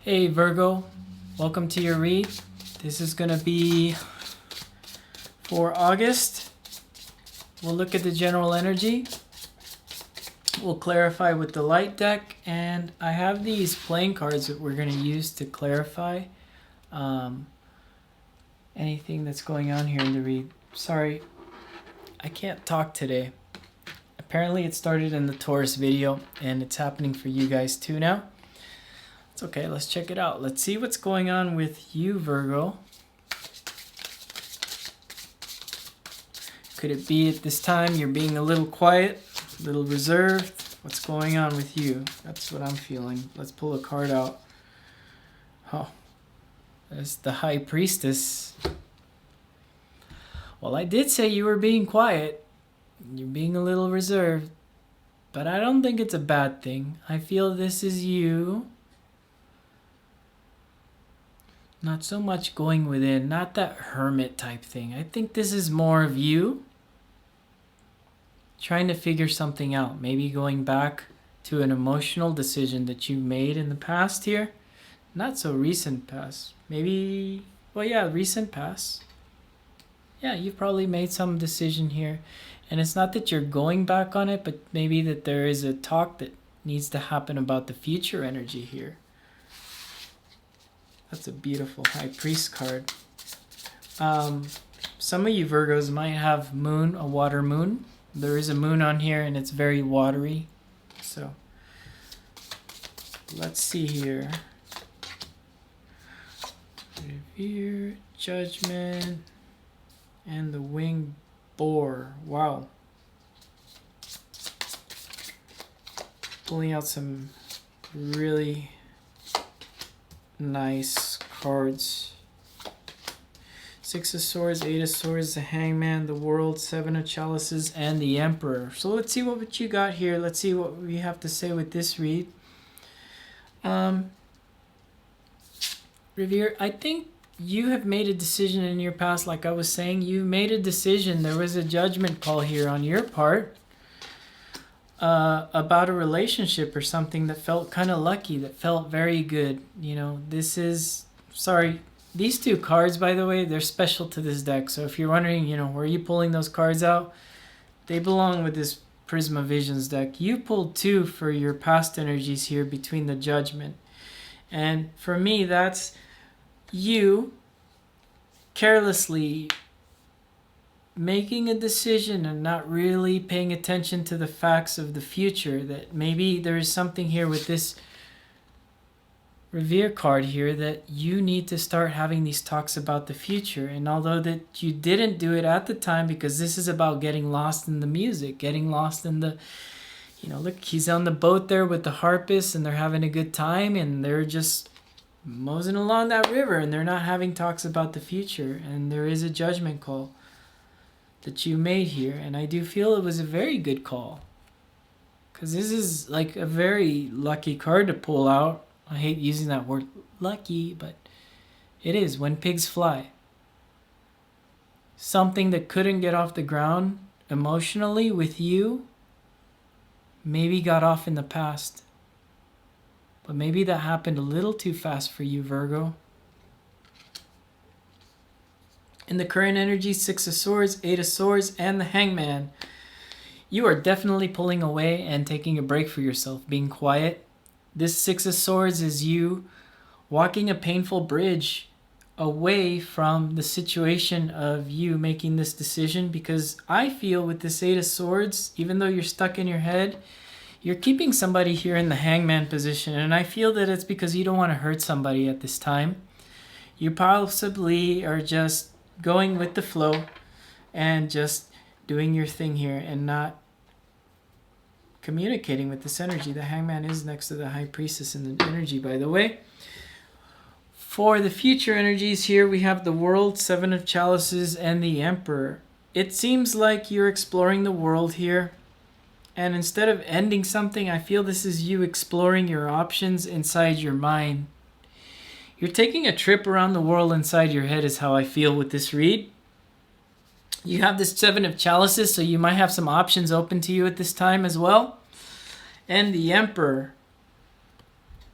Hey Virgo, welcome to your read. This is going to be for August. We'll look at the general energy. We'll clarify with the light deck, and I have these playing cards that we're going to use to clarify anything that's going on here in the read. Sorry, I can't talk today. Apparently it started in the Taurus video, and it's happening for you guys too now. It's okay, let's check it out. Let's see what's going on with you, Virgo. Could it be at this time you're being a little quiet, a little reserved? What's going on with you? That's what I'm feeling. Let's pull a card out. Oh, that's the High Priestess. Well, I did say you were being quiet. You're being a little reserved. But I don't think it's a bad thing. I feel this is you. Not so much going within, not that hermit type thing. I think this is more of you trying to figure something out. Maybe going back to an emotional decision that you made in the past here. Not so recent past. Maybe, well, yeah, recent past. Yeah, you've probably made some decision here. And it's not that you're going back on it, but maybe that there is a talk that needs to happen about the future energy here. That's a beautiful High Priest card. Some of you Virgos might have moon, a water moon. There is a moon on here and it's very watery. So let's see here. Revere, Judgment, and the Winged Boar. Wow. Pulling out some really nice cards. Six of Swords, Eight of Swords, the Hangman, the World, Seven of Chalices, and the Emperor. So let's see what you got here. Let's see what we have to say with this read. Revere, I think you have made a decision in your past. Like I was saying, you made a decision. There was a judgment call here on your part. About a relationship or something that felt kind of lucky, that felt very good. You know, this is, sorry, these two cards, by the way, they're special to this deck. So if you're wondering, you know, where are you pulling those cards out? They belong with this Prisma Visions deck. You pulled two for your past energies here between the Judgment. And for me, that's you carelessly making a decision and not really paying attention to the facts of the future, that maybe there is something here with this Revere card here that you need to start having these talks about the future. And although that you didn't do it at the time, because this is about getting lost in the music, getting lost in the, you know, look, he's on the boat there with the harpist and they're having a good time and they're just moseying along that river and they're not having talks about the future. And there is a judgment call that you made here, and I do feel it was a very good call, because this is like a very lucky card to pull out. I hate using that word lucky, but it is. When pigs fly, something that couldn't get off the ground emotionally with you maybe got off in the past, but maybe that happened a little too fast for you, Virgo. In the current energy, Six of Swords, Eight of Swords, and the Hangman. You are definitely pulling away and taking a break for yourself, being quiet. This Six of Swords is you walking a painful bridge away from the situation of you making this decision, because I feel with this Eight of Swords, even though you're stuck in your head, you're keeping somebody here in the Hangman position, and I feel that it's because you don't want to hurt somebody at this time. You possibly are just going with the flow and just doing your thing here and not communicating with this energy. The Hangman is next to the High Priestess in the energy, by the way. For the future energies here, we have the World, Seven of Chalices, and the Emperor. It seems like you're exploring the world here, and instead of ending something, I feel this is you exploring your options inside your mind. You're taking a trip around the world inside your head is how I feel with this read. You have this Seven of Chalices, so you might have some options open to you at this time as well. And the Emperor.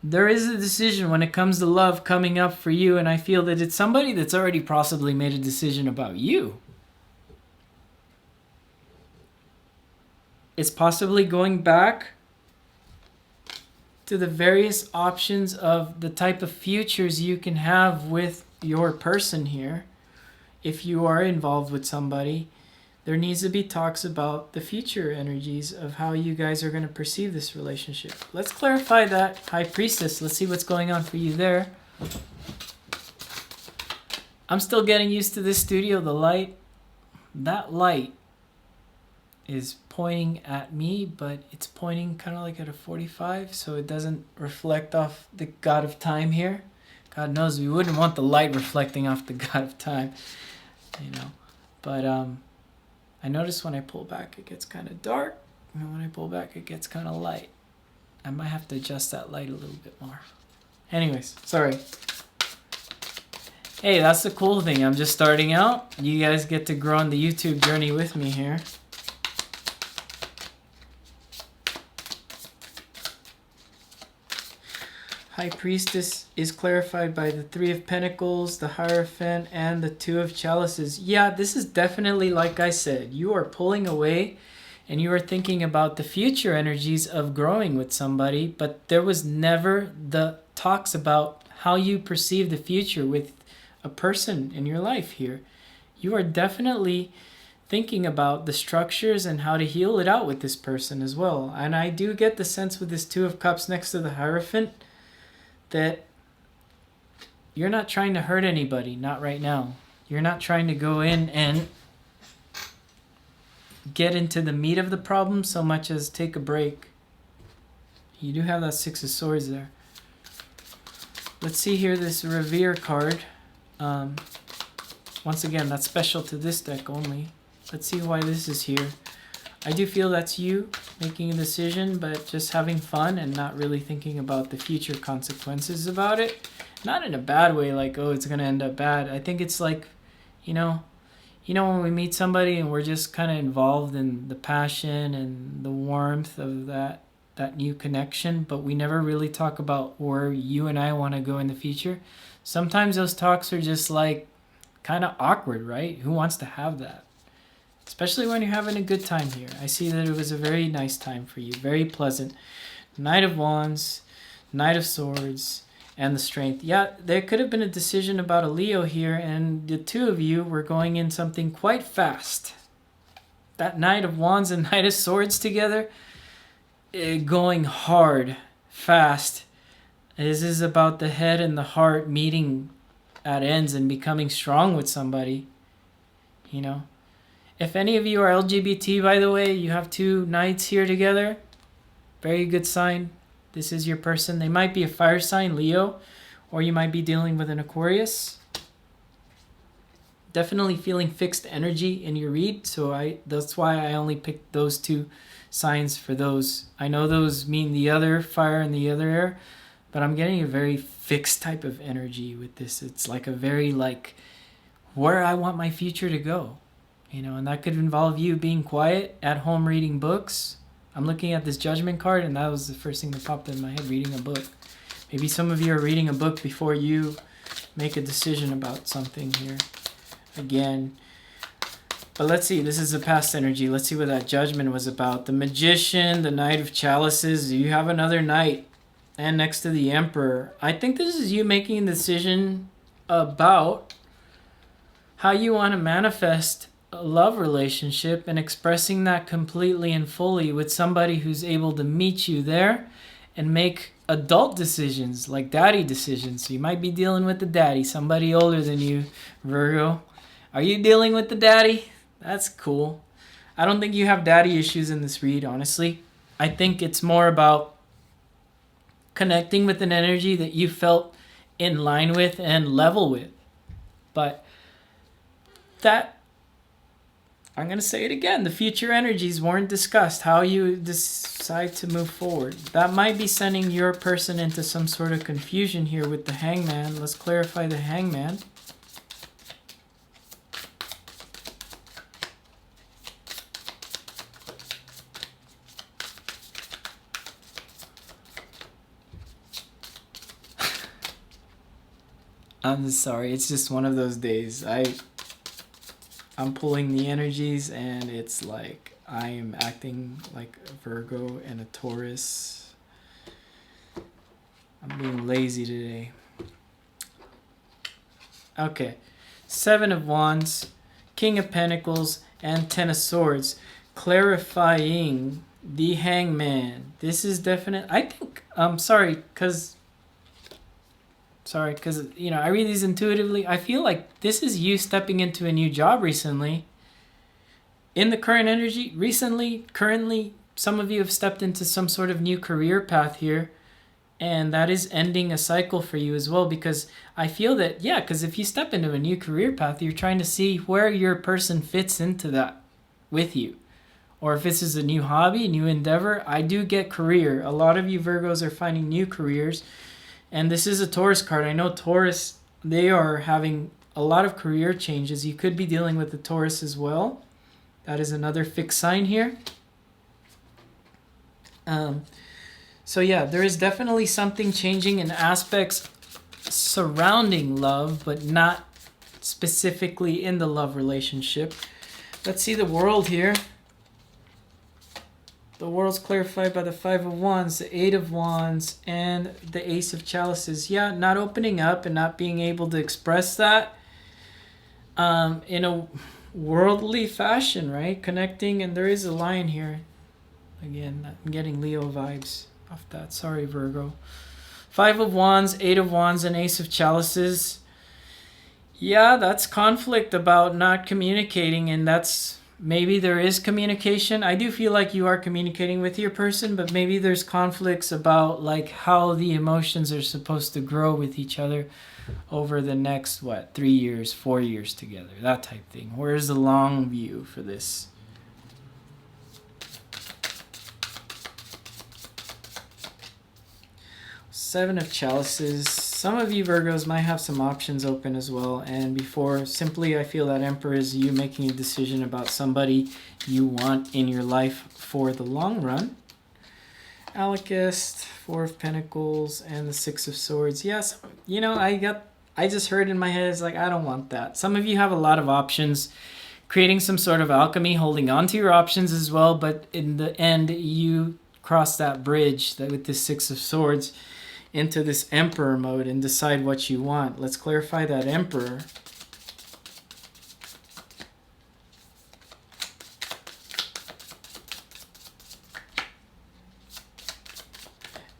There is a decision when it comes to love coming up for you, and I feel that it's somebody that's already possibly made a decision about you. It's possibly going back to the various options of the type of futures you can have with your person here. If you are involved with somebody, there needs to be talks about the future energies of how you guys are going to perceive this relationship. Let's clarify that, High Priestess. Let's see what's going on for you there. I'm still getting used to this studio, the light. That light is pointing at me, but it's pointing kind of like at a 45, so it doesn't reflect off the God of Time here. God knows we wouldn't want the light reflecting off the God of Time, you know. But I notice when I pull back it gets kind of dark, and when I pull back it gets kind of light. I might have to adjust that light a little bit more. Anyways, sorry. Hey, that's the cool thing. I'm just starting out. You guys get to grow on the YouTube journey with me here. High Priestess is clarified by the Three of Pentacles, the Hierophant, and the Two of Chalices. Yeah, this is definitely, like I said, you are pulling away and you are thinking about the future energies of growing with somebody, but there was never the talks about how you perceive the future with a person in your life here. You are definitely thinking about the structures and how to heal it out with this person as well. And I do get the sense with this Two of Cups next to the Hierophant that you're not trying to hurt anybody, not right now. You're not trying to go in and get into the meat of the problem so much as take a break. You do have that Six of Swords there. Let's see here, this Revere card. Once again, that's special to this deck only. Let's see why this is here. I do feel that's you making a decision, but just having fun and not really thinking about the future consequences about it. Not in a bad way, like, oh, it's going to end up bad. I think it's like, you know when we meet somebody and we're just kind of involved in the passion and the warmth of that new connection, but we never really talk about where you and I want to go in the future. Sometimes those talks are just like kind of awkward, right? Who wants to have that? Especially when you're having a good time here. I see that it was a very nice time for you. Very pleasant. Knight of Wands, Knight of Swords, and the Strength. Yeah, there could have been a decision about a Leo here, and the two of you were going in something quite fast. That Knight of Wands and Knight of Swords together, going hard, fast. This is about the head and the heart meeting at ends and becoming strong with somebody, you know. If any of you are LGBT, by the way, you have two knights here together. Very good sign. This is your person. They might be a fire sign, Leo, or you might be dealing with an Aquarius. Definitely feeling fixed energy in your read, so that's why I only picked those two signs for those. I know those mean the other fire and the other air, but I'm getting a very fixed type of energy with this. It's like a very like where I want my future to go. You know, and that could involve you being quiet at home reading books. I'm looking at this Judgment card, and that was the first thing that popped in my head, reading a book. Maybe some of you are reading a book before you make a decision about something here. Again. But let's see, this is the past energy. Let's see what that Judgment was about. The Magician, the Knight of Chalices. You have another Knight. And next to the Emperor. I think this is you making a decision about how you want to manifest a love relationship and expressing that completely and fully with somebody who's able to meet you there and make adult decisions, like daddy decisions. So you might be dealing with the daddy, somebody older than you, Virgo. Are you dealing with the daddy? That's cool. I don't think you have daddy issues in this read, honestly. I think it's more about connecting with an energy that you felt in line with and level with. But that, I'm going to say it again, the future energies weren't discussed, how you decide to move forward. That might be sending your person into some sort of confusion here with the Hangman. Let's clarify the Hangman. I'm sorry. It's just one of those days. I'm pulling the energies, and it's like I am acting like a Virgo and a Taurus. I'm being lazy today. Okay. 7 of Wands, King of Pentacles, and 10 of Swords. Clarifying the Hangman. This is definite. I think, because you know, I read these intuitively. I feel like this is you stepping into a new job recently. In the current energy, currently, some of you have stepped into some sort of new career path here. And that is ending a cycle for you as well, because I feel that, yeah, because if you step into a new career path, you're trying to see where your person fits into that with you. Or if this is a new hobby, new endeavor, I do get career. A lot of you Virgos are finding new careers. And this is a Taurus card. I know Taurus, they are having a lot of career changes. You could be dealing with the Taurus as well. That is another fixed sign here. So yeah, there is definitely something changing in aspects surrounding love, but not specifically in the love relationship. Let's see the world here. The world's clarified by the 5 of Wands, the 8 of Wands, and the Ace of Chalices. Yeah, not opening up and not being able to express that in a worldly fashion, right? Connecting, and there is a line here. Again, I'm getting Leo vibes off that. Sorry, Virgo. 5 of Wands, 8 of Wands, and Ace of Chalices. Yeah, that's conflict about not communicating, and that's maybe there is communication. I do feel like you are communicating with your person, but maybe there's conflicts about like how the emotions are supposed to grow with each other over the next 3 years, 4 years together, that type thing. Where's the long view for this? Seven of Chalices. Some of you Virgos might have some options open as well. And before, simply I feel that Emperor is you making a decision about somebody you want in your life for the long run. Alchemist, 4 of Pentacles, and the 6 of Swords. Yes, you know, I just heard in my head, it's like, I don't want that. Some of you have a lot of options, creating some sort of alchemy, holding on to your options as well. But in the end, you cross that bridge with the 6 of Swords into this Emperor mode and decide what you want. Let's clarify that Emperor.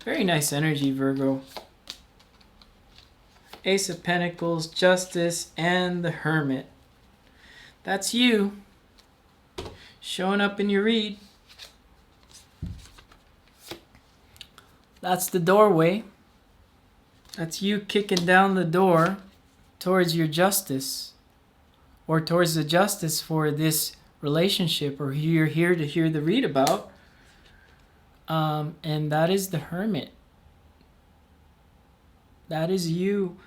Very nice energy, Virgo. Ace of Pentacles, Justice, and the Hermit. That's you showing up in your read. That's the doorway. That's you kicking down the door towards your justice, or towards the justice for this relationship, or who you're here to hear the read about. And that is the Hermit. That is you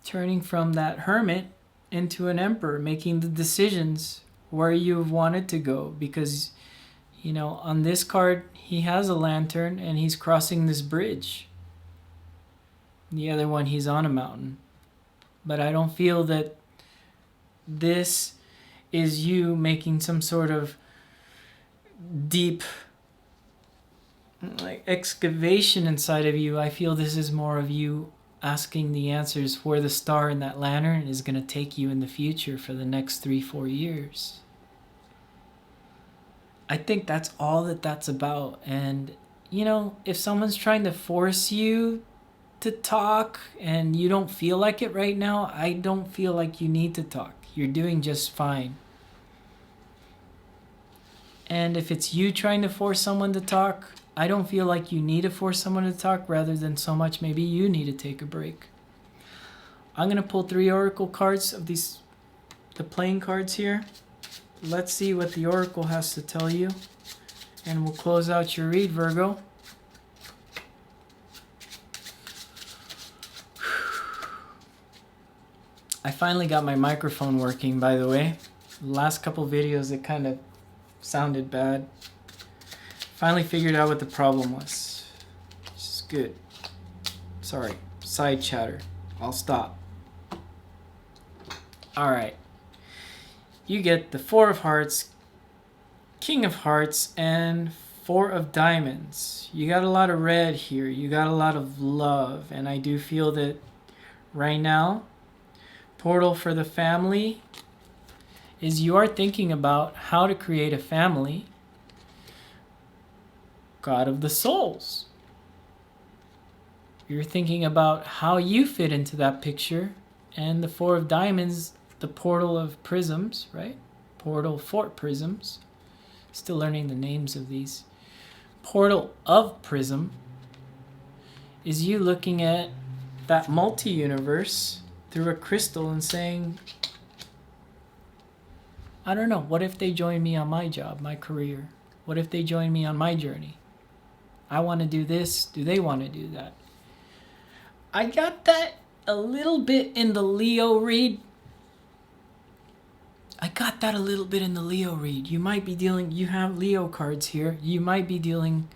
turning from that Hermit into an Emperor, making the decisions where you've wanted to go. Because, you know, on this card, he has a lantern and he's crossing this bridge. The other one, he's on a mountain. But I don't feel that this is you making some sort of deep like excavation inside of you. I feel this is more of you asking the answers where the star in that lantern is going to take you in the future for the next 3-4 years. I think that's all that's about. And, you know, if someone's trying to force you to talk and you don't feel like it right now, I don't feel like you need to talk. You're doing just fine. And if it's you trying to force someone to talk, I don't feel like you need to force someone to talk, rather than so much maybe you need to take a break. I'm going to pull 3 oracle cards of these, the playing cards here. Let's see what the oracle has to tell you. And we'll close out your read, Virgo. I finally got my microphone working, by the way. The last couple videos, it kind of sounded bad. Finally figured out what the problem was, which is good. Sorry, side chatter. I'll stop. All right. You get the Four of Hearts, King of Hearts, and Four of Diamonds. You got a lot of red here. You got a lot of love. And I do feel that right now, portal for the family is you are thinking about how to create a family. God of the Souls. You're thinking about how you fit into that picture. And the Four of Diamonds, the portal of prisms, right? Portal for prisms. Still learning the names of these. Portal of prism is you looking at that multi-universe through a crystal and saying, I don't know, what if they join me on my job, my career? What if they join me on my journey? I want to do this. Do they want to do that? I got that a little bit in the Leo read. You might be dealing, you have Leo cards here. You might be dealing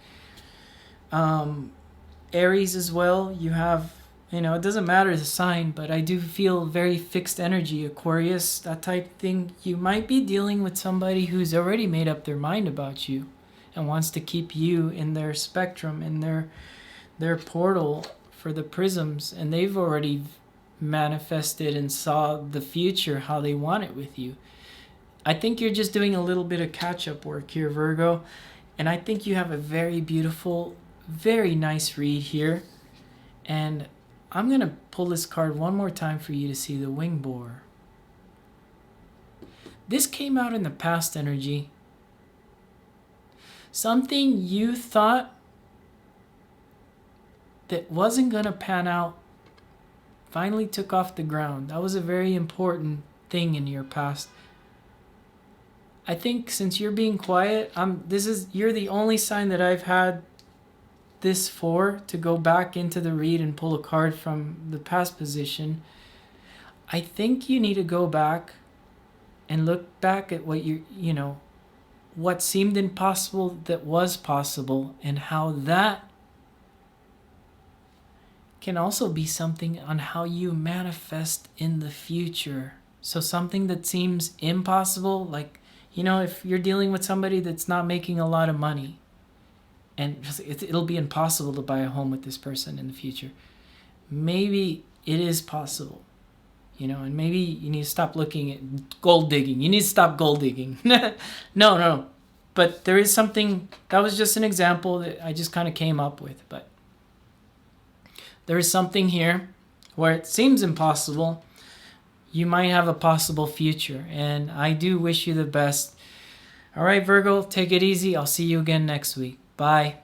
Aries as well. You have, it doesn't matter the sign, but I do feel very fixed energy, Aquarius, that type thing. You might be dealing with somebody who's already made up their mind about you and wants to keep you in their spectrum, in their portal for the prisms, and they've already manifested and saw the future, how they want it with you. I think you're just doing a little bit of catch-up work here, Virgo, and I think you have a very beautiful, very nice read here. And I'm going to pull this card one more time for you to see the wing boar. This came out in the past energy. Something you thought that wasn't going to pan out finally took off the ground. That was a very important thing in your past. I think since you're being quiet, you're the only sign that I've had this for to go back into the read and pull a card from the past position. I think you need to go back and look back at what what seemed impossible that was possible, and how that can also be something on how you manifest in the future. So something that seems impossible, like, if you're dealing with somebody that's not making a lot of money, and it'll be impossible to buy a home with this person in the future. Maybe it is possible, and maybe you need to stop looking at gold digging. You need to stop gold digging. No. But there is something, that was just an example that I just kind of came up with, but there is something here where it seems impossible. You might have a possible future, and I do wish you the best. All right, Virgo, take it easy. I'll see you again next week. Bye.